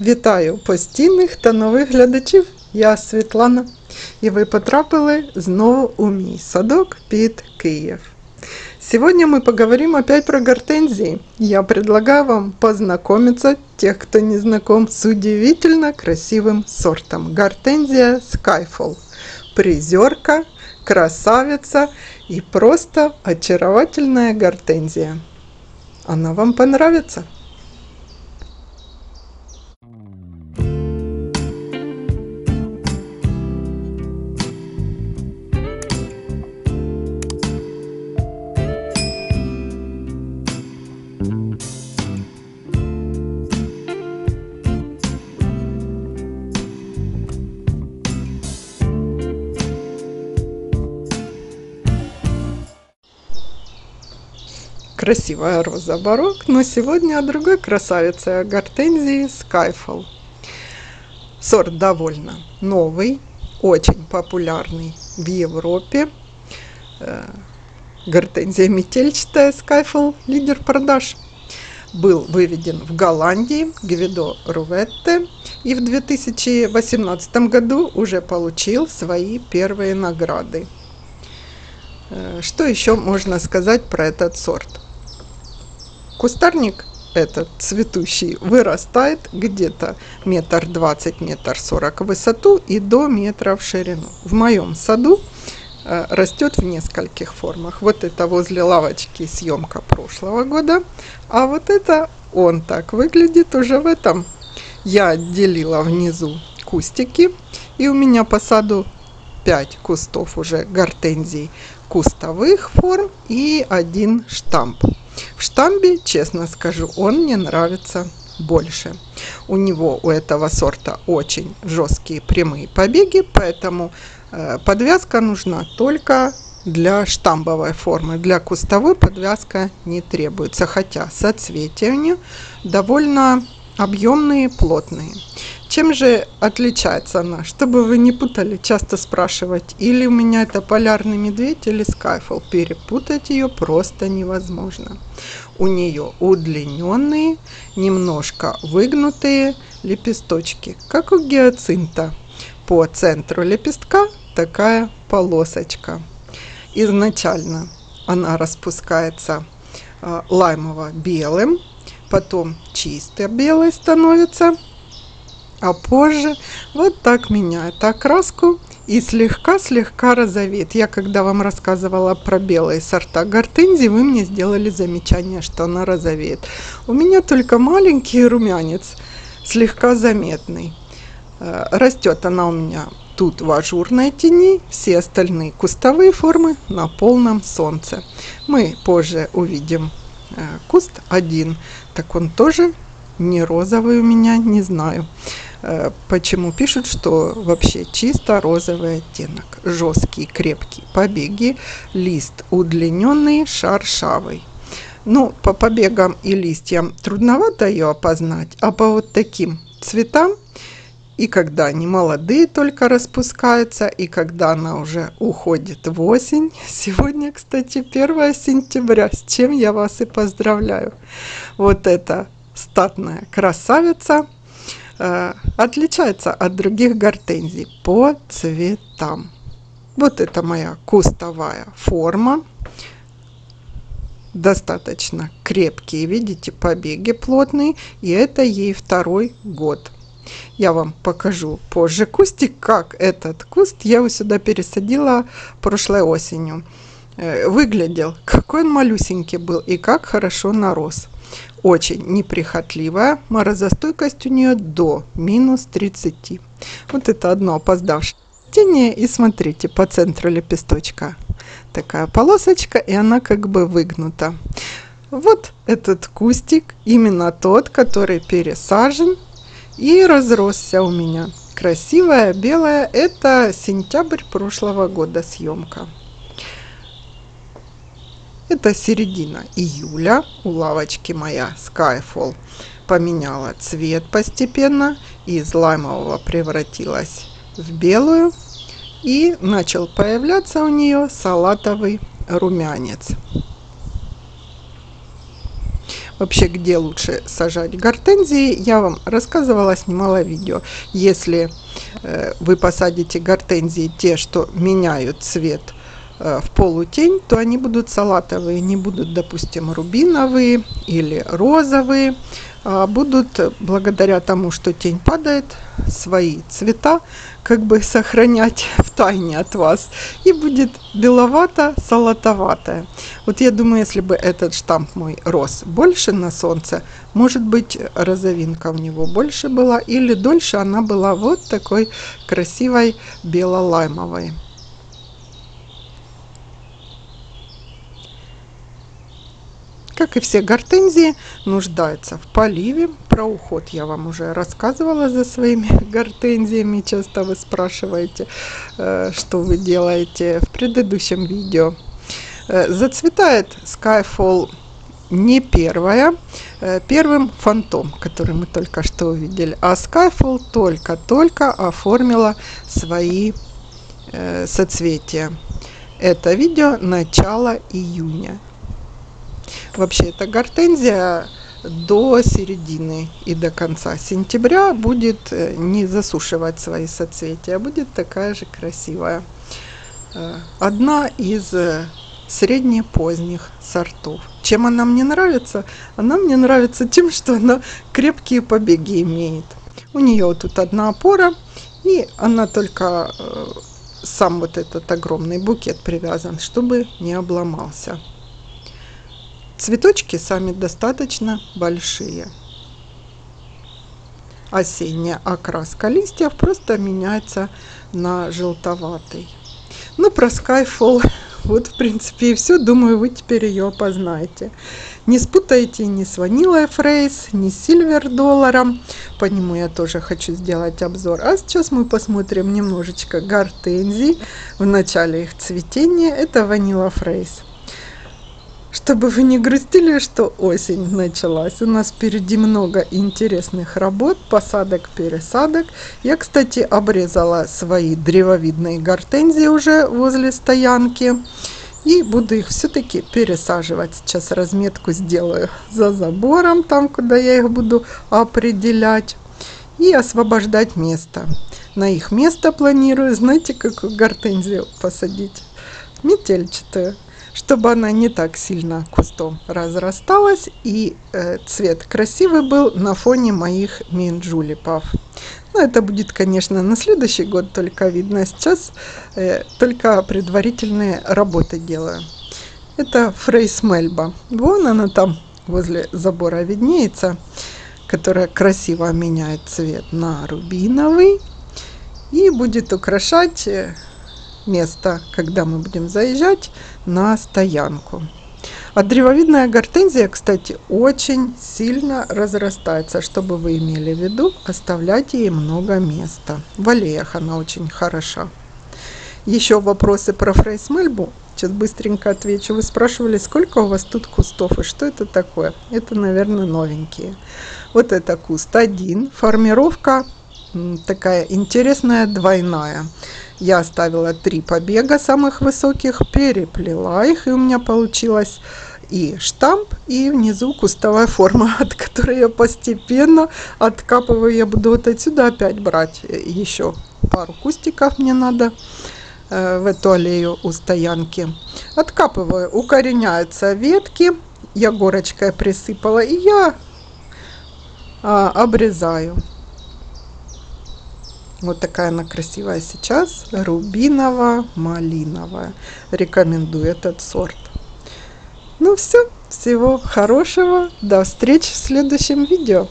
Вітаю постійних та нових глядачів. Я Світлана, і ви потрапили знову у мій садок під Киев. Сегодня мы поговорим опять про гортензии. Я предлагаю вам познакомиться, тех, кто не знаком, с удивительно красивым сортом. Гортензия Skyfall. Призерка, красавица и просто очаровательная гортензия. Она вам понравится? Красивая роза барок, но сегодня о другой красавице, о гортензии Skyfall. Сорт довольно новый, очень популярный в Европе. Гортензия метельчатая Skyfall, лидер продаж. Был выведен в Голландии, Гвидо Руветте, и в 2018 году уже получил свои первые награды. Что еще можно сказать про этот сорт? Кустарник этот цветущий вырастает где-то 1,20 м, 1,40 м в высоту и до метра в ширину. В моем саду растет в нескольких формах. Вот это возле лавочки съемка прошлого года, а вот это он так выглядит уже в этом. Я отделила внизу кустики, и у меня по саду 5 кустов уже гортензий кустовых форм и 1 штамп. В штамбе, честно скажу, он мне нравится больше. У этого сорта очень жесткие прямые побеги, поэтому подвязка нужна только для штамбовой формы. Для кустовой подвязка не требуется, хотя соцветия у нее довольно объемные, плотные. Чем же отличается она? Чтобы вы не путали, часто спрашивать, или у меня это полярный медведь, или Skyfall. Перепутать ее просто невозможно. У нее удлиненные, немножко выгнутые лепесточки, как у гиацинта. По центру лепестка такая полосочка. Изначально она распускается лаймово-белым, потом чисто белый становится, а позже вот так меняет окраску и слегка-слегка розовеет. Я когда вам рассказывала про белые сорта гортензии, вы мне сделали замечание, что она розовеет. У меня только маленький румянец, слегка заметный. Растет она у меня тут в ажурной тени, все остальные кустовые формы на полном солнце. Мы позже увидим куст один, так он тоже не розовый у меня, не знаю. Почему пишут, что вообще чисто розовый оттенок. Жесткие, крепкие побеги, лист удлиненный, шершавый. Ну, по побегам и листьям трудновато ее опознать, а по вот таким цветам, и когда они молодые только распускаются, и когда она уже уходит в осень. Сегодня, кстати, 1 сентября, с чем я вас и поздравляю. Вот эта статная красавица отличается от других гортензий по цветам. Вот это моя кустовая форма. Достаточно крепкие, видите, побеги плотные. И это ей 2-й год. Я вам покажу позже кустик, как этот куст я его сюда пересадила прошлой осенью. Выглядел, какой он малюсенький был и как хорошо нарос. Очень неприхотливая, морозостойкость у нее до -30. Вот это одно опоздавшее растение, и смотрите, по центру лепесточка такая полосочка, и она как бы выгнута. Вот этот кустик, именно тот, который пересажен и разросся у меня. Красивая, белая, это сентябрь прошлого года съемка. Это середина июля. У лавочки моя Skyfall поменяла цвет постепенно. Из лаймового превратилась в белую. И начал появляться у нее салатовый румянец. Вообще, где лучше сажать гортензии, я вам рассказывала, снимала видео. Если вы посадите гортензии, те, что меняют цвет в полутень, то они будут салатовые, не будут, допустим, рубиновые или розовые, а будут, благодаря тому, что тень падает, свои цвета как бы сохранять в тайне от вас, и будет беловато-салатоватая. Вот я думаю, если бы этот штамп мой рос больше на солнце, может быть, розовинка у него больше была, или дольше она была вот такой красивой бело-лаймовой. Как и все гортензии, нуждается в поливе. Про уход я вам уже рассказывала за своими гортензиями. Часто вы спрашиваете, что вы делаете в предыдущем видео. Зацветает Skyfall не первая. Первым фантом, который мы только что увидели. А Skyfall только-только оформила свои соцветия. Это видео начало июня. Вообще, эта гортензия до середины и до конца сентября будет не засушивать свои соцветия, будет такая же красивая. Одна из средне-поздних сортов. Чем она мне нравится? Она мне нравится тем, что она крепкие побеги имеет. У нее вот тут одна опора, и она только сам вот этот огромный букет привязан, чтобы не обломался. Цветочки сами достаточно большие. Осенняя окраска листьев просто меняется на желтоватый. Ну, про Skyfall вот, в принципе, и все. Думаю, вы теперь ее опознаете. Не спутайте ни с Vanilla Fraise, ни с Silver Dollar. По нему я тоже хочу сделать обзор. А сейчас мы посмотрим немножечко гортензий в начале их цветения. Это Vanilla Fraise. Чтобы вы не грустили, что осень началась. У нас впереди много интересных работ, посадок, пересадок. Я, кстати, обрезала свои древовидные гортензии уже возле стоянки. И буду их все-таки пересаживать. Сейчас разметку сделаю за забором, там, куда я их буду определять. И освобождать место. На их место планирую, знаете, какую гортензию посадить? Метельчатую. Чтобы она не так сильно кустом разрасталась и цвет красивый был на фоне моих минджулипов. Но это будет, конечно, на следующий год только видно. Сейчас только предварительные работы делаю. Это Fraise Melba. Вон она там возле забора виднеется, которая красиво меняет цвет на рубиновый и будет украшать место, когда мы будем заезжать на стоянку. А древовидная гортензия, кстати, очень сильно разрастается. Чтобы вы имели в виду, оставляйте ей много места. В аллеях она очень хороша. Еще вопросы про Fraise Melba. Сейчас быстренько отвечу. Вы спрашивали, сколько у вас тут кустов и что это такое? Это, наверное, новенькие. Вот это куст один. Формировка такая интересная, двойная. Я оставила 3 побега самых высоких, переплела их, и у меня получилось и штамп, и внизу кустовая форма, от которой я постепенно откапываю. Я буду вот отсюда опять брать еще пару кустиков, мне надо в эту аллею у стоянки. Откапываю, укореняются ветки, я горочкой присыпала, и я обрезаю. Вот такая она красивая сейчас, рубиново-малиновая. Рекомендую этот сорт. Ну все, всего хорошего, до встречи в следующем видео.